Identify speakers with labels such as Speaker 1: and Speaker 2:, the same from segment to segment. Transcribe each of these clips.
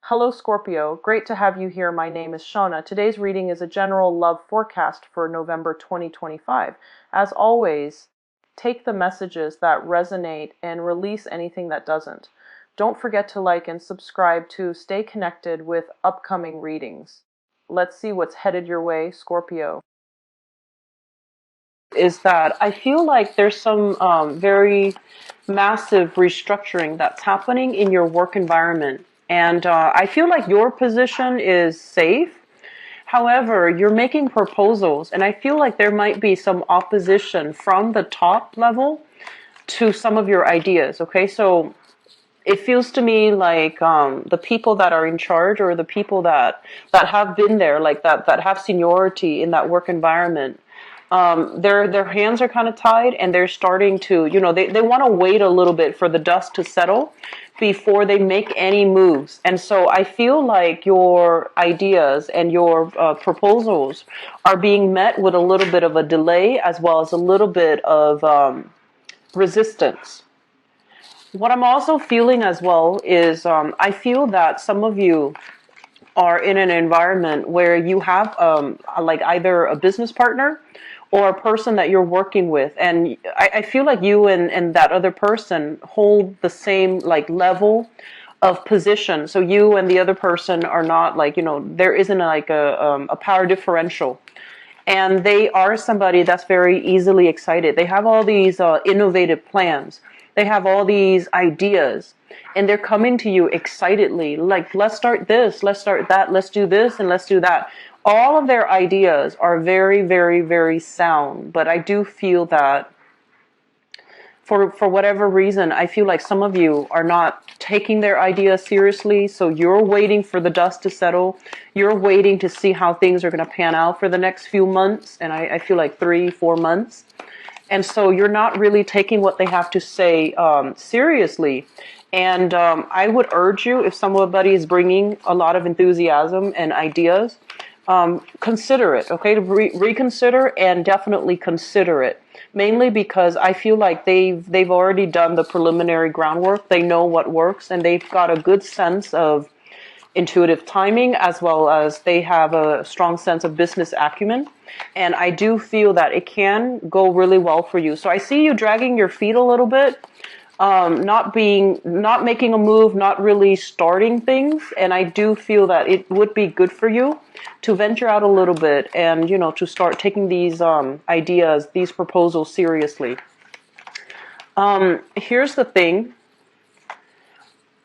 Speaker 1: Hello Scorpio, great to have you here. My name is Shauna. Today's reading is a general love forecast for November 2025. As always, take the messages that resonate and release anything that doesn't. Don't forget to like and subscribe to stay connected with upcoming readings. Let's see what's headed your way, Scorpio. Is that I feel like there's some very massive restructuring that's happening in your work environment. And I feel like your position is safe. However, you're making proposals, and I feel like there might be some opposition from the top level to some of your ideas. Okay, so it feels to me like the people that are in charge, or the people that have been there, like that have seniority in that work environment, their hands are kind of tied, and they're starting to, they want to wait a little bit for the dust to settle before they make any moves. And so I feel like your ideas and your proposals are being met with a little bit of a delay, as well as a little bit of resistance. What I'm also feeling as well is I feel that some of you are in an environment where you have like either a business partner or a person that you're working with, and I feel like you and that other person hold the same like level of position. So you and the other person are not like, there isn't like a power differential. And they are somebody that's very easily excited. They have all these innovative plans. They have all these ideas, and they're coming to you excitedly, like, let's start this, let's start that, let's do this, and let's do that. All of their ideas are very, very, very sound, but I do feel that for whatever reason, I feel like some of you are not taking their ideas seriously, so you're waiting for the dust to settle. You're waiting to see how things are going to pan out for the next few months, and I feel like 3-4 months. And so you're not really taking what they have to say seriously. And I would urge you, if somebody is bringing a lot of enthusiasm and ideas, consider it, okay? To reconsider and definitely consider it. Mainly because I feel like they've already done the preliminary groundwork. They know what works, and they've got a good sense of intuitive timing, as well as they have a strong sense of business acumen. And I do feel that it can go really well for you. So I see you dragging your feet a little bit, not making a move, not really starting things. And I do feel that it would be good for you to venture out a little bit and, to start taking these ideas, these proposals seriously. Here's the thing.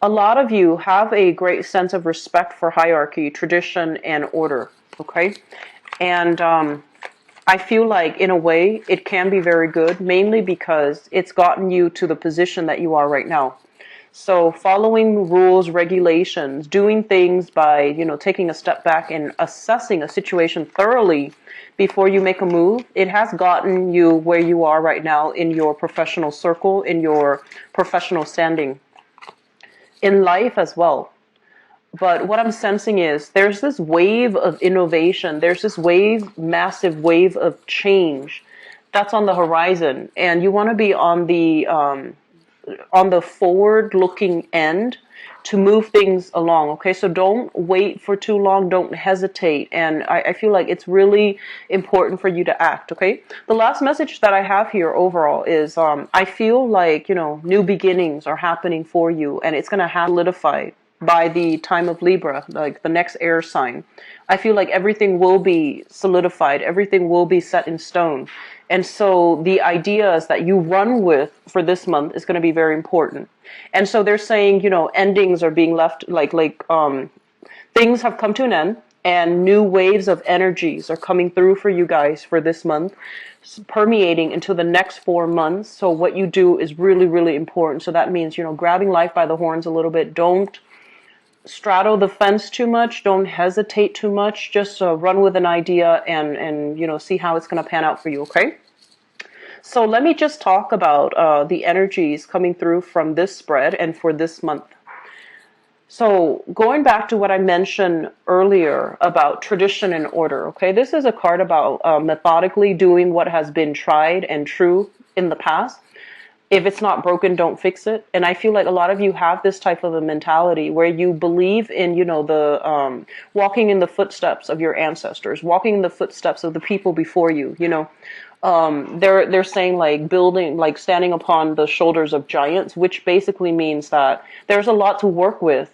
Speaker 1: A lot of you have a great sense of respect for hierarchy, tradition, and order, okay? And I feel like, in a way, it can be very good, mainly because it's gotten you to the position that you are right now. So following rules, regulations, doing things by, taking a step back and assessing a situation thoroughly before you make a move, it has gotten you where you are right now in your professional circle, in your professional standing. In life as well. But what I'm sensing is there's this wave of innovation. There's this massive wave of change that's on the horizon. And you want to be on the forward-looking end to move things along, okay? So don't wait for too long. Don't hesitate. And I feel like it's really important for you to act, okay? The last message that I have here overall is I feel like, new beginnings are happening for you, and it's going to have solidified by the time of Libra, like the next air sign. I feel like everything will be solidified. Everything will be set in stone. And so the ideas that you run with for this month is going to be very important. And so they're saying, endings are being left, things have come to an end, and new waves of energies are coming through for you guys for this month, permeating into the next 4 months. So what you do is really, really important. So that means, grabbing life by the horns a little bit. Don't straddle the fence too much. Don't hesitate too much. Just run with an idea and see how it's going to pan out for you, okay? So let me just talk about the energies coming through from this spread and for this month. So going back to what I mentioned earlier about tradition and order, okay? This is a card about methodically doing what has been tried and true in the past. if it's not broken, don't fix it. And I feel like a lot of you have this type of a mentality where you believe in, the walking in the footsteps of your ancestors, walking in the footsteps of the people before you. They're saying like building, like standing upon the shoulders of giants, which basically means that there's a lot to work with.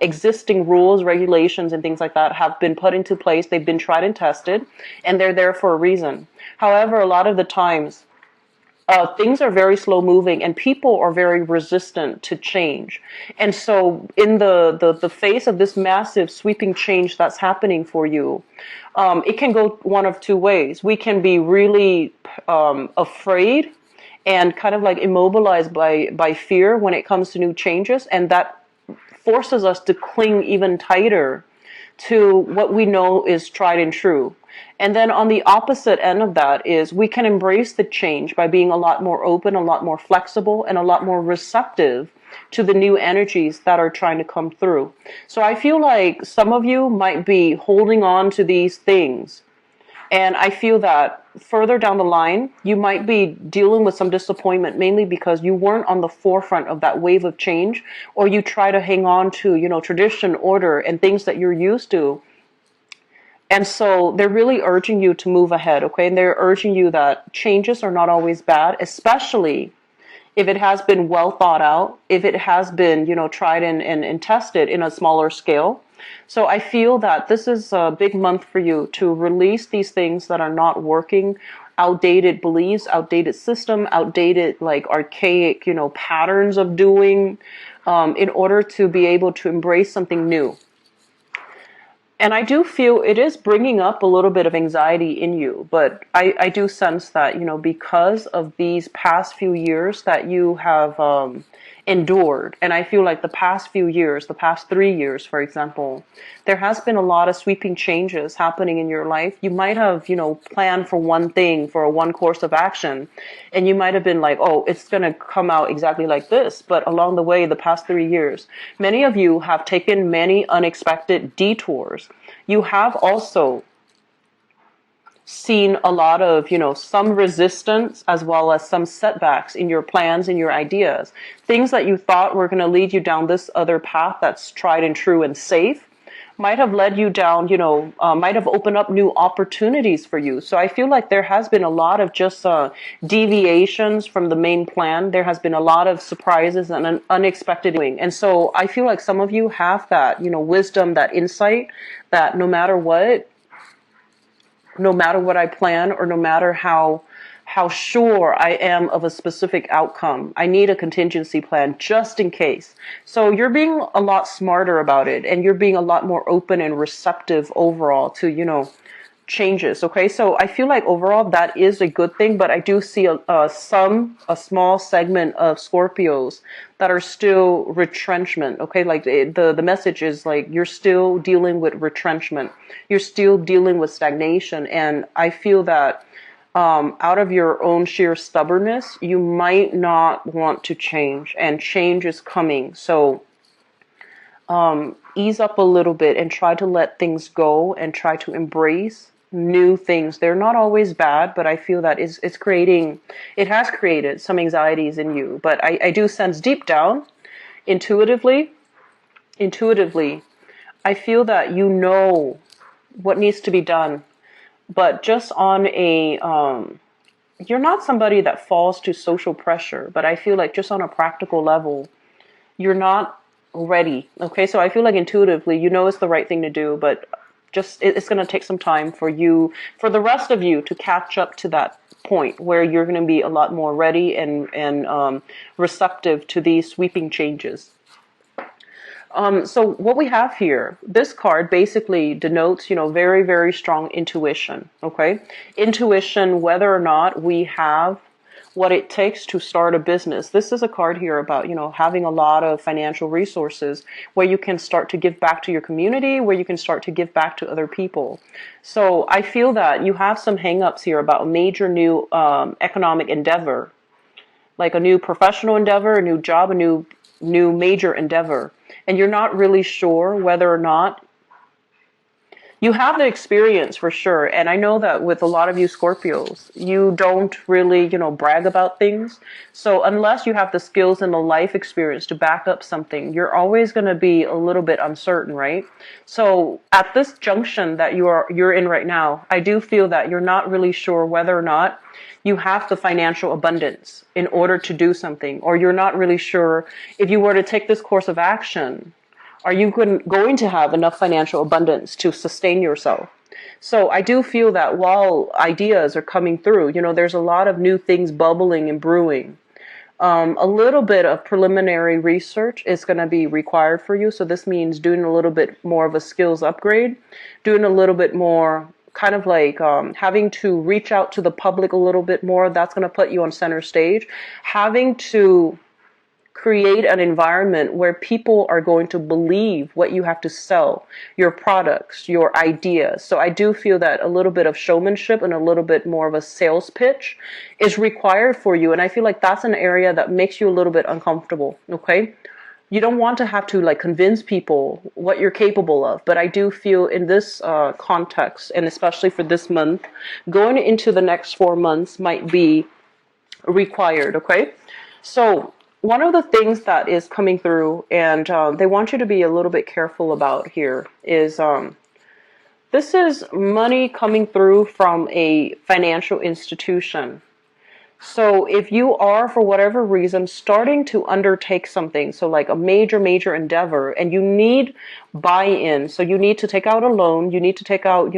Speaker 1: Existing rules, regulations, and things like that have been put into place. They've been tried and tested, and they're there for a reason. However, a lot of the times, things are very slow moving and people are very resistant to change. And so in the face of this massive sweeping change that's happening for you, it can go one of two ways. We can be really afraid and kind of like immobilized by fear when it comes to new changes, and that forces us to cling even tighter to what we know is tried and true. And then on the opposite end of that is we can embrace the change by being a lot more open, a lot more flexible, and a lot more receptive to the new energies that are trying to come through. So I feel like some of you might be holding on to these things. And I feel that further down the line, you might be dealing with some disappointment, mainly because you weren't on the forefront of that wave of change, or you try to hang on to, tradition, order, and things that you're used to. And so they're really urging you to move ahead, okay? And they're urging you that changes are not always bad, especially if it has been well thought out, if it has been, tried and tested in a smaller scale. So I feel that this is a big month for you to release these things that are not working, outdated beliefs, outdated system, outdated, like archaic, patterns of doing, in order to be able to embrace something new. And I do feel it is bringing up a little bit of anxiety in you, but I do sense that, because of these past few years that you have endured, and I feel like the past few years, the past 3 years, for example, there has been a lot of sweeping changes happening in your life. You might have, planned for one thing, for one course of action, and you might have been like, oh, it's going to come out exactly like this. But along the way, the past 3 years, many of you have taken many unexpected detours. You have also seen a lot of, some resistance as well as some setbacks in your plans and your ideas. Things that you thought were going to lead you down this other path that's tried and true and safe might have led you down, might have opened up new opportunities for you. So I feel like there has been a lot of just deviations from the main plan. There has been a lot of surprises and an unexpected doing. And so I feel like some of you have that, wisdom, that insight that no matter what I plan, or no matter how sure I am of a specific outcome, I need a contingency plan just in case. So you're being a lot smarter about it, and you're being a lot more open and receptive overall to, changes. Okay, so I feel like overall that is a good thing, but I do see a small segment of Scorpios that are still retrenchment. Okay, like the message is like you're still dealing with retrenchment, you're still dealing with stagnation, and I feel that out of your own sheer stubbornness, you might not want to change, and change is coming. So ease up a little bit and try to let things go and try to embrace new things. They're not always bad, but I feel that it has created some anxieties in you. But I do sense deep down, intuitively, I feel that you know what needs to be done. But just on a, you're not somebody that falls to social pressure, but I feel like just on a practical level, you're not ready. Okay, so I feel like intuitively, it's the right thing to do, but just it's going to take some time for the rest of you to catch up to that point where you're going to be a lot more ready and receptive to these sweeping changes. So what we have here, this card basically denotes, very, very strong intuition. Okay, intuition, whether or not we have what it takes to start a business. This is a card here about, having a lot of financial resources where you can start to give back to your community, where you can start to give back to other people. So I feel that you have some hangups here about a major new economic endeavor, like a new professional endeavor, a new job, a new major endeavor. And you're not really sure whether or not You have the experience for sure. And I know that with a lot of you Scorpios, you don't really, brag about things. So unless you have the skills and the life experience to back up something, you're always going to be a little bit uncertain, right? So at this junction that you're in right now, I do feel that you're not really sure whether or not you have the financial abundance in order to do something, or you're not really sure if you were to take this course of action, are you going to have enough financial abundance to sustain yourself? So I do feel that while ideas are coming through, there's a lot of new things bubbling and brewing. A little bit of preliminary research is going to be required for you. So this means doing a little bit more of a skills upgrade, doing a little bit more kind of like having to reach out to the public a little bit more. That's going to put you on center stage. Having to create an environment where people are going to believe what you have to sell, your products, your ideas. So I do feel that a little bit of showmanship and a little bit more of a sales pitch is required for you. And I feel like that's an area that makes you a little bit uncomfortable. Okay. You don't want to have to like convince people what you're capable of. But I do feel in this context, and especially for this month, going into the next 4 months might be required. Okay. So one of the things that is coming through, and they want you to be a little bit careful about here, is this is money coming through from a financial institution. So if you are, for whatever reason, starting to undertake something, so like a major endeavor, and you need buy-in, so you need to take out a loan, you need to take out,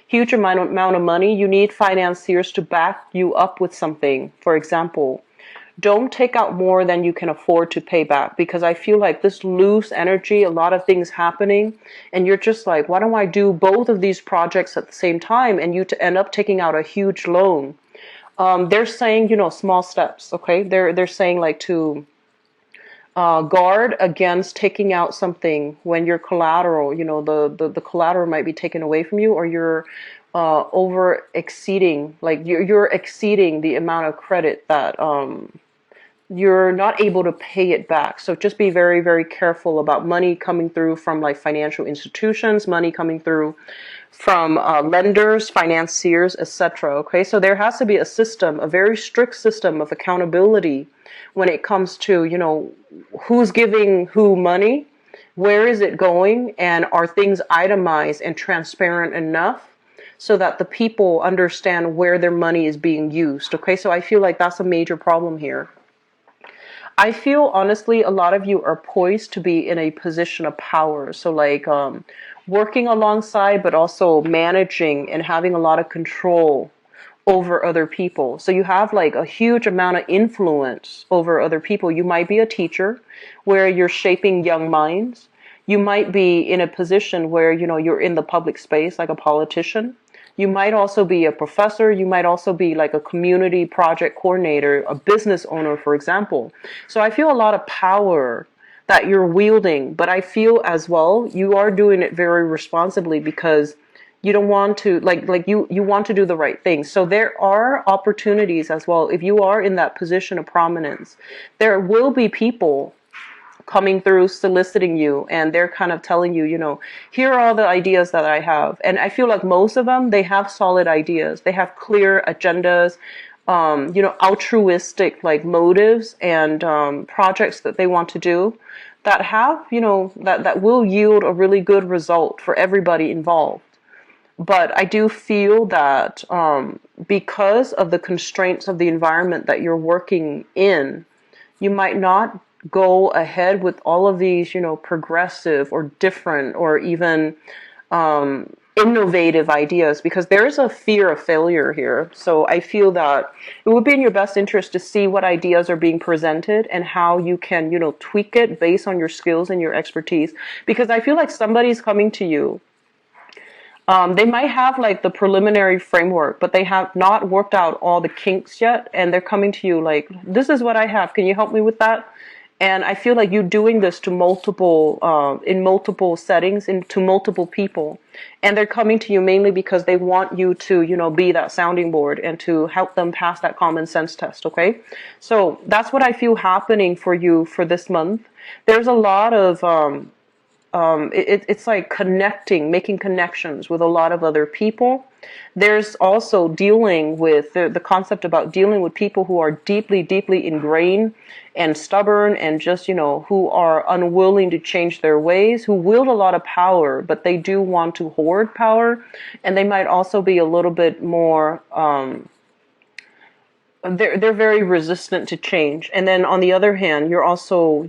Speaker 1: huge amount of money, you need financiers to back you up with something, for example. Don't take out more than you can afford to pay back, because I feel like this loose energy, a lot of things happening, and you're just like, why don't I do both of these projects at the same time? And you to end up taking out a huge loan. They're saying, small steps, okay? They're saying like to guard against taking out something when your collateral, the collateral might be taken away from you, or you're over exceeding, like you're exceeding the amount of credit that you're not able to pay it back. So just be very, very careful about money coming through from like financial institutions, money coming through from lenders, financiers, etc. Okay, so there has to be a system, a very strict system of accountability when it comes to, who's giving who money, where is it going, and are things itemized and transparent enough so that the people understand where their money is being used. Okay, so I feel like that's a major problem here. I feel honestly a lot of you are poised to be in a position of power. So like working alongside, but also managing and having a lot of control over other people. So you have like a huge amount of influence over other people. You might be a teacher where you're shaping young minds. You might be in a position where, you're in the public space like a politician. You might also be a professor. You might also be like a community project coordinator, a business owner, for example. So I feel a lot of power that you're wielding, but I feel as well you are doing it very responsibly, because you don't want to you want to do the right thing. So there are opportunities as well. If you are in that position of prominence, there will be people coming through soliciting you, and they're kind of telling you, here are all the ideas that I have. And I feel like most of them, they have solid ideas. They have clear agendas, altruistic like motives and projects that they want to do that have, that will yield a really good result for everybody involved. But I do feel that because of the constraints of the environment that you're working in, you might not go ahead with all of these, progressive or different or even innovative ideas, because there is a fear of failure here. So I feel that it would be in your best interest to see what ideas are being presented and how you can, tweak it based on your skills and your expertise. Because I feel like somebody's coming to you. They might have like the preliminary framework, but they have not worked out all the kinks yet. And they're coming to you like, this is what I have. Can you help me with that? And I feel like you're doing this to in multiple settings, to multiple people. And they're coming to you mainly because they want you to, be that sounding board and to help them pass that common sense test, okay? So that's what I feel happening for you for this month. There's a lot of it's like connecting, making connections with a lot of other people. There's also dealing with the concept about dealing with people who are deeply, deeply ingrained and stubborn and just, who are unwilling to change their ways, who wield a lot of power, but they do want to hoard power. And they might also be a little bit more, they're very resistant to change. And then on the other hand, you're also,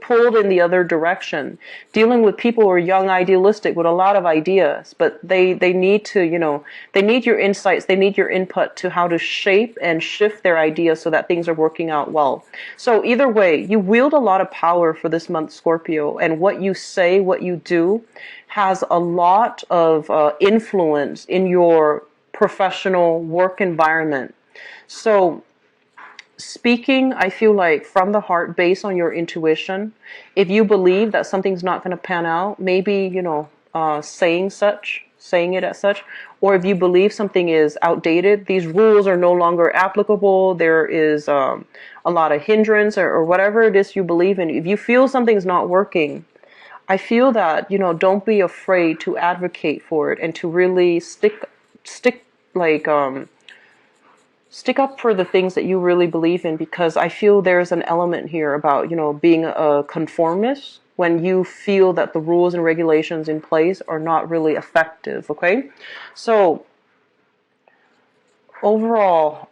Speaker 1: pulled in the other direction, dealing with people who are young, idealistic, with a lot of ideas, but they need to, they need your insights, they need your input to how to shape and shift their ideas so that things are working out well. So either way, you wield a lot of power for this month, Scorpio, and what you say, what you do has a lot of influence in your professional work environment. So speaking, I feel like from the heart, based on your intuition, if you believe that something's not going to pan out, maybe, saying it as such, or if you believe something is outdated, these rules are no longer applicable, there is a lot of hindrance or whatever it is you believe in. If you feel something's not working, I feel that, don't be afraid to advocate for it and to really stick like, stick up for the things that you really believe in, because I feel there's an element here about, being a conformist when you feel that the rules and regulations in place are not really effective, okay? So overall,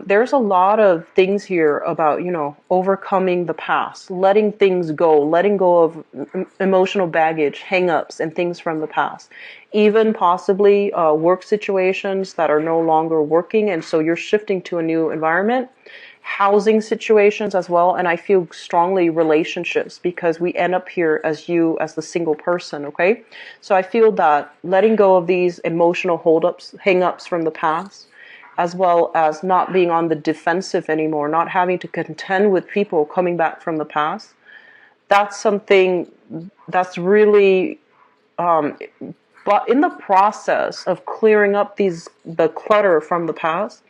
Speaker 1: there's a lot of things here about, overcoming the past, letting things go, letting go of emotional baggage, hang-ups, and things from the past. Even possibly work situations that are no longer working, and so you're shifting to a new environment. Housing situations as well, and I feel strongly relationships, because we end up here as you, as the single person, okay? So I feel that letting go of these emotional hold-ups, hang-ups from the past, as well as not being on the defensive anymore, not having to contend with people coming back from the past. That's something that's really, but in the process of clearing up the clutter from the past,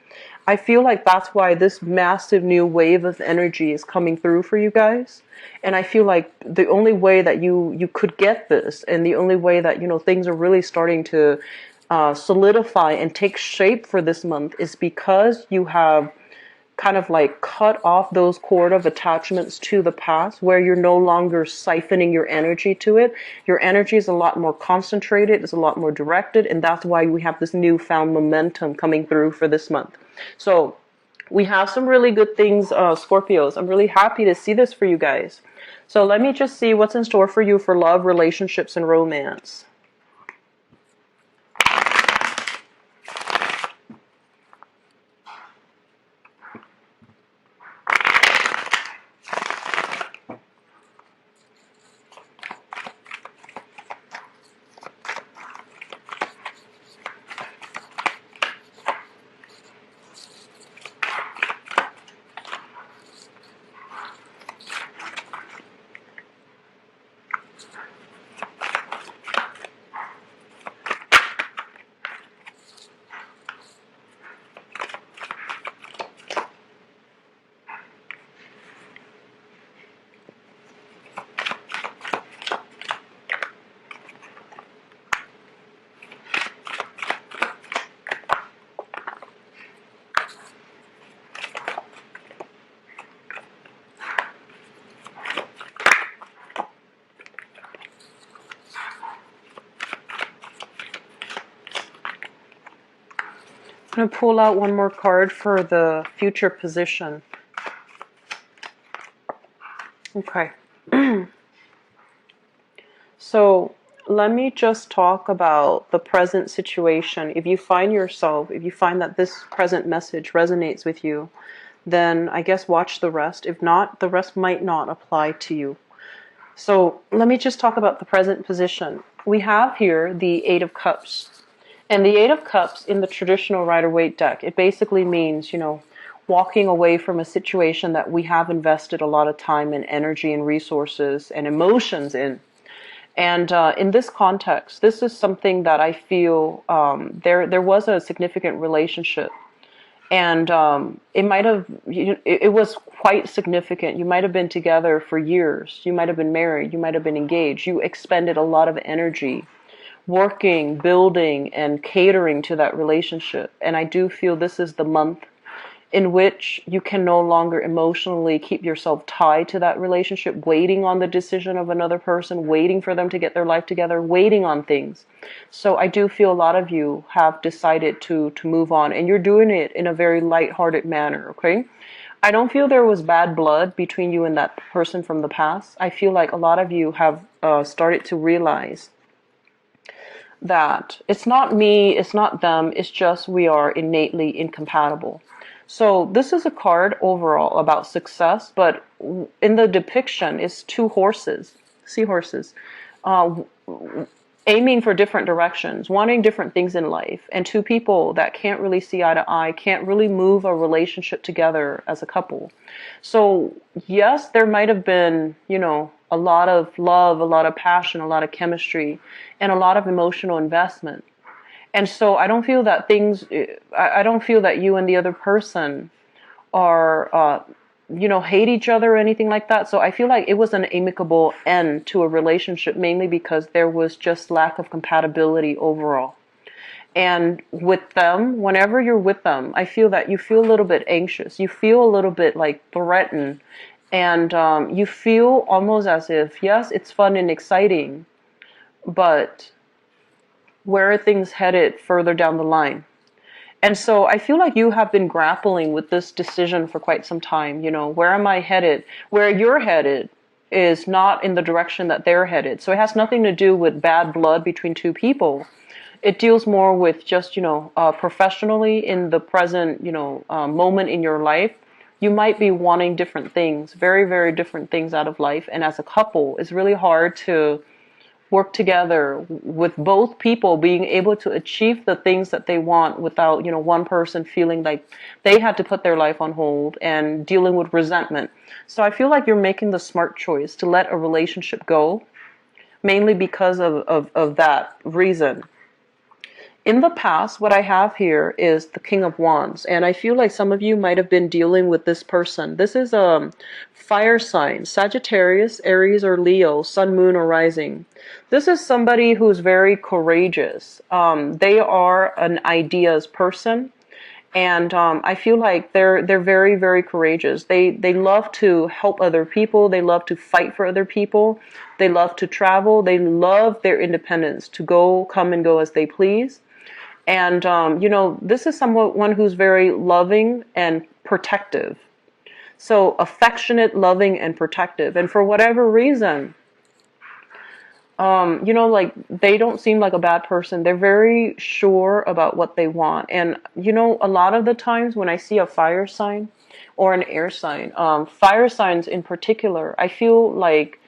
Speaker 1: I feel like that's why this massive new wave of energy is coming through for you guys. And I feel like the only way that you could get this, and the only way that, things are really starting to solidify and take shape for this month, is because you have kind of like cut off those cord of attachments to the past, where you're no longer siphoning your energy to it. Your energy is a lot more concentrated, it's a lot more directed, and that's why we have this newfound momentum coming through for this month. So we have some really good things, Scorpios. I'm really happy to see this for you guys. So let me just see what's in store for you for love, relationships, and romance. I'm going to pull out one more card for the future position. Okay. So let me just talk about the present situation. If you find that this present message resonates with you, then I guess watch the rest. If not, the rest might not apply to you. So let me just talk about the present position. We have here the Eight of Cups. And the Eight of Cups in the traditional Rider-Waite deck, it basically means, walking away from a situation that we have invested a lot of time and energy and resources and emotions in. And in this context, this is something that I feel there was a significant relationship. And it might have, it was quite significant. You might have been together for years. You might have been married. You might have been engaged. You expended a lot of energy working, building, and catering to that relationship. And I do feel this is the month in which you can no longer emotionally keep yourself tied to that relationship, waiting on the decision of another person, waiting for them to get their life together, waiting on things. So I do feel a lot of you have decided to move on, and you're doing it in a very lighthearted manner, okay? I don't feel there was bad blood between you and that person from the past. I feel like a lot of you have started to realize that it's not me, it's not them, it's just we are innately incompatible. So this is a card overall about success, but in the depiction is two horses, seahorses, uh, aiming for different directions, wanting different things in life, and two people that can't really see eye to eye, can't really move a relationship together as a couple. So yes, there might have been, a lot of love, a lot of passion, a lot of chemistry, and a lot of emotional investment. And so I don't feel that you and the other person are, hate each other or anything like that. So I feel like it was an amicable end to a relationship, mainly because there was just lack of compatibility overall. And with them, whenever you're with them, I feel that you feel a little bit anxious. You feel a little bit like threatened. And you feel almost as if, yes, it's fun and exciting, but where are things headed further down the line? And so I feel like you have been grappling with this decision for quite some time. Where am I headed? Where you're headed is not in the direction that they're headed. So it has nothing to do with bad blood between two people. It deals more with just, professionally in the present, moment in your life. You might be wanting different things, very, very different things out of life. And as a couple, it's really hard to work together with both people being able to achieve the things that they want without, one person feeling like they had to put their life on hold and dealing with resentment. So I feel like you're making the smart choice to let a relationship go, mainly because of that reason. In the past, what I have here is the King of Wands, and I feel like some of you might have been dealing with this person. This is a fire sign, Sagittarius, Aries, or Leo, Sun, Moon, or Rising. This is somebody who's very courageous. They are an ideas person, and I feel like they're very, very courageous. They love to help other people. They love to fight for other people. They love to travel. They love their independence to come and go as they please. And, this is someone who's very loving and protective. So affectionate, loving, and protective. And for whatever reason, like they don't seem like a bad person. They're very sure about what they want. And, a lot of the times when I see a fire sign or an air sign, fire signs in particular, I feel like,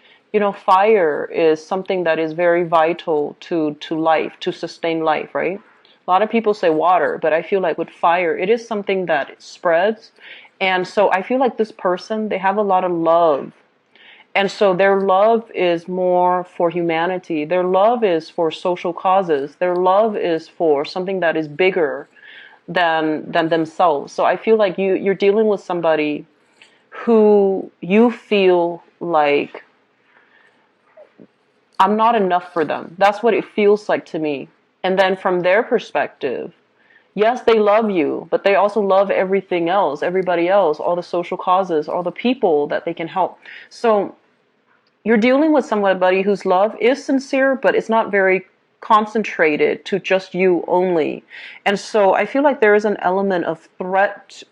Speaker 1: fire is something that is very vital to life, to sustain life, right? A lot of people say water, but I feel like with fire, it is something that spreads. And so I feel like this person, they have a lot of love. And so their love is more for humanity. Their love is for social causes. Their love is for something that is bigger than themselves. So I feel like you're dealing with somebody who you feel like I'm not enough for them. That's what it feels like to me. And then from their perspective, yes, they love you, but they also love everything else, everybody else, all the social causes, all the people that they can help. So you're dealing with somebody whose love is sincere, but it's not very concentrated to just you only. And so I feel like there is an element of threat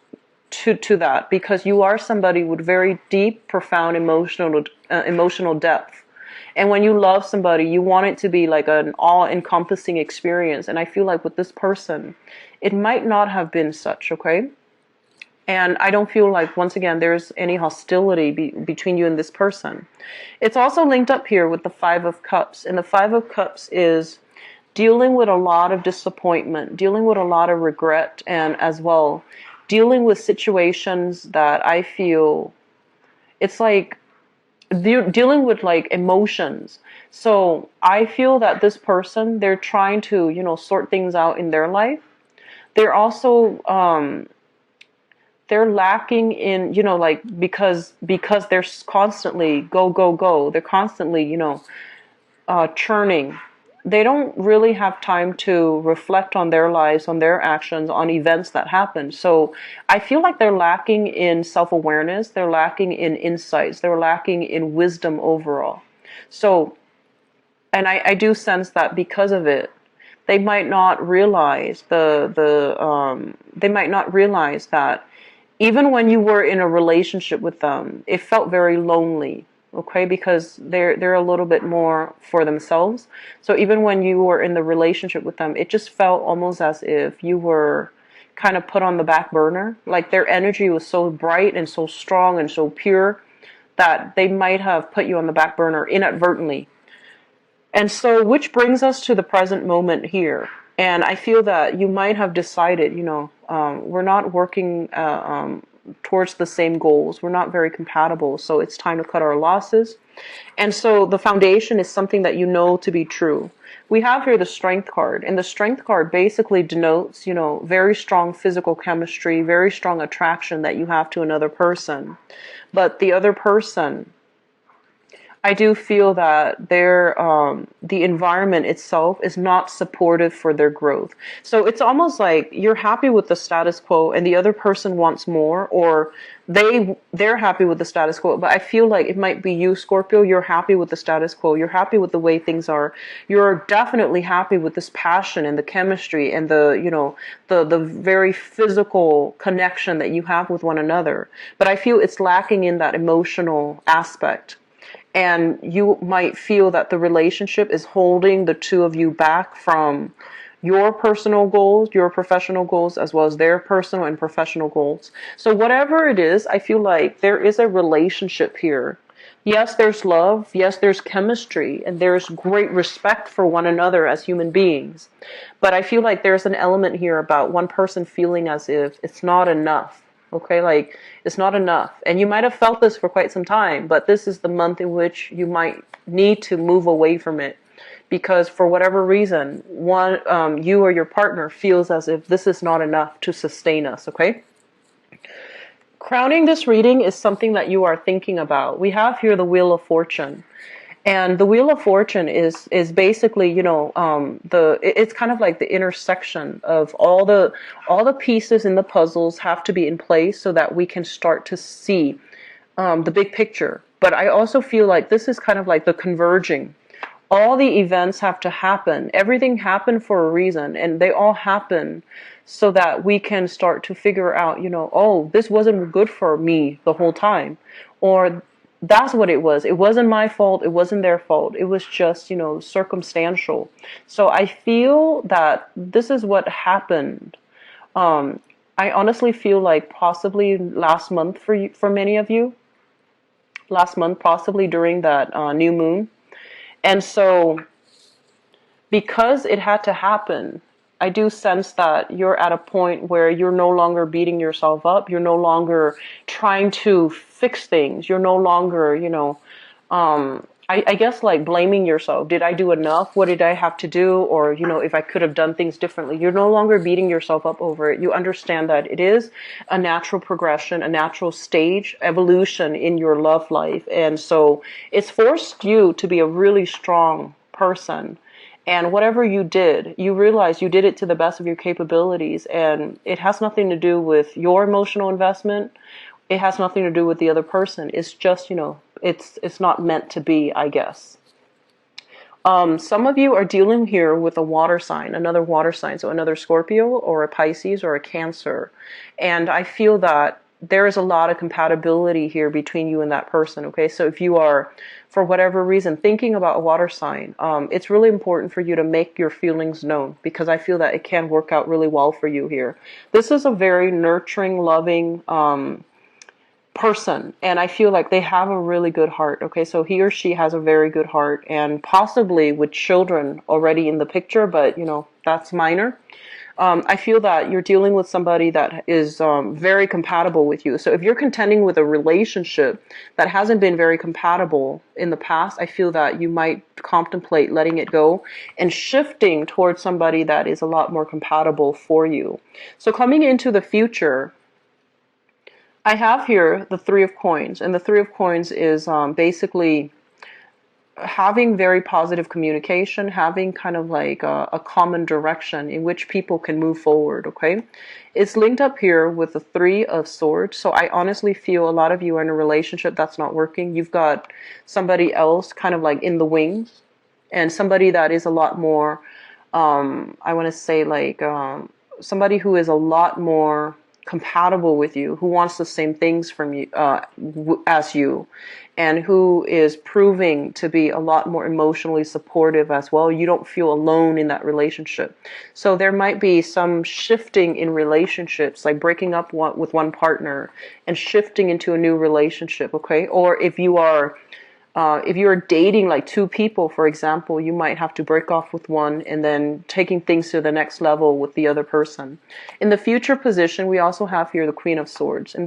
Speaker 1: to that, because you are somebody with very deep, profound emotional depth. And when you love somebody, you want it to be like an all-encompassing experience. And I feel like with this person, it might not have been such, okay? And I don't feel like, once again, there's any hostility between you and this person. It's also linked up here with the Five of Cups. And the Five of Cups is dealing with a lot of disappointment, dealing with a lot of regret, and as well, dealing with situations that I feel, it's like, dealing with like emotions. So I feel that this person, they're trying to, sort things out in their life. They're also they're lacking in, like, because they're constantly go, go, go. They're constantly, churning. They don't really have time to reflect on their lives, on their actions, on events that happen. So I feel like they're lacking in self-awareness. They're lacking in insights. They're lacking in wisdom overall. So, and I do sense that because of it, they might not realize they might not realize that even when you were in a relationship with them, it felt very lonely. Okay, because they're a little bit more for themselves. So even when you were in the relationship with them, it just felt almost as if you were kind of put on the back burner. Like their energy was so bright and so strong and so pure that they might have put you on the back burner inadvertently. And so, which brings us to the present moment here. And I feel that you might have decided, we're not working towards the same goals. We're not very compatible. So it's time to cut our losses. And so the foundation is something that you know to be true. We have here the strength card. And the strength card basically denotes, very strong physical chemistry, very strong attraction that you have to another person. But the other person, I do feel that the environment itself is not supportive for their growth. So it's almost like you're happy with the status quo and the other person wants more, or they're happy with the status quo. But I feel like it might be you, Scorpio. You're happy with the status quo. You're happy with the way things are. You're definitely happy with this passion and the chemistry and the very physical connection that you have with one another. But I feel it's lacking in that emotional aspect. And you might feel that the relationship is holding the two of you back from your personal goals, your professional goals, as well as their personal and professional goals. So whatever it is, I feel like there is a relationship here. Yes, there's love. Yes, there's chemistry. And there's great respect for one another as human beings. But I feel like there's an element here about one person feeling as if it's not enough. Okay, like it's not enough. And you might have felt this for quite some time, but this is the month in which you might need to move away from it. Because for whatever reason, you or your partner feels as if this is not enough to sustain us, okay? Crowning this reading is something that you are thinking about. We have here the Wheel of Fortune. And the Wheel of Fortune is basically, it's kind of like the intersection of all the pieces in the puzzles have to be in place so that we can start to see the big picture. But I also feel like this is kind of like the converging. All the events have to happen. Everything happened for a reason, and they all happen so that we can start to figure out, oh, this wasn't good for me the whole time, or that's what it was. It wasn't my fault. It wasn't their fault. It was just, circumstantial. So I feel that this is what happened. I honestly feel like possibly last month for many of you. Last month, possibly during that new moon. And so because it had to happen, I do sense that you're at a point where you're no longer beating yourself up. You're no longer trying to fix things. You're no longer, I guess like blaming yourself. Did I do enough? What did I have to do? Or, if I could have done things differently. You're no longer beating yourself up over it. You understand that it is a natural progression, a natural stage, evolution in your love life. And so it's forced you to be a really strong person. And whatever you did, you realize you did it to the best of your capabilities. And it has nothing to do with your emotional investment. It has nothing to do with the other person. It's just, it's not meant to be, I guess. Some of you are dealing here with a water sign, another water sign. So another Scorpio or a Pisces or a Cancer. And I feel that there is a lot of compatibility here between you and that person. Okay, so if you are, for whatever reason, thinking about a water sign, it's really important for you to make your feelings known, because I feel that it can work out really well for you here. This is a very nurturing, loving person, and I feel like they have a really good heart. Okay, so he or she has a very good heart, and possibly with children already in the picture, but that's minor. I feel that you're dealing with somebody that is very compatible with you. So if you're contending with a relationship that hasn't been very compatible in the past, I feel that you might contemplate letting it go and shifting towards somebody that is a lot more compatible for you. So coming into the future, I have here the Three of Coins, and the Three of Coins is basically having very positive communication, having kind of like a common direction in which people can move forward, okay? It's linked up here with the Three of Swords. So I honestly feel a lot of you are in a relationship that's not working. You've got somebody else kind of like in the wings, and somebody that is a lot more, I want to say like somebody who is a lot more compatible with you, who wants the same things from you as you, and who is proving to be a lot more emotionally supportive as well. You don't feel alone in that relationship. So there might be some shifting in relationships, like breaking up with one partner and shifting into a new relationship, okay? Or if you're dating like two people, for example, you might have to break off with one and then taking things to the next level with the other person. In the future position, we also have here the Queen of Swords. And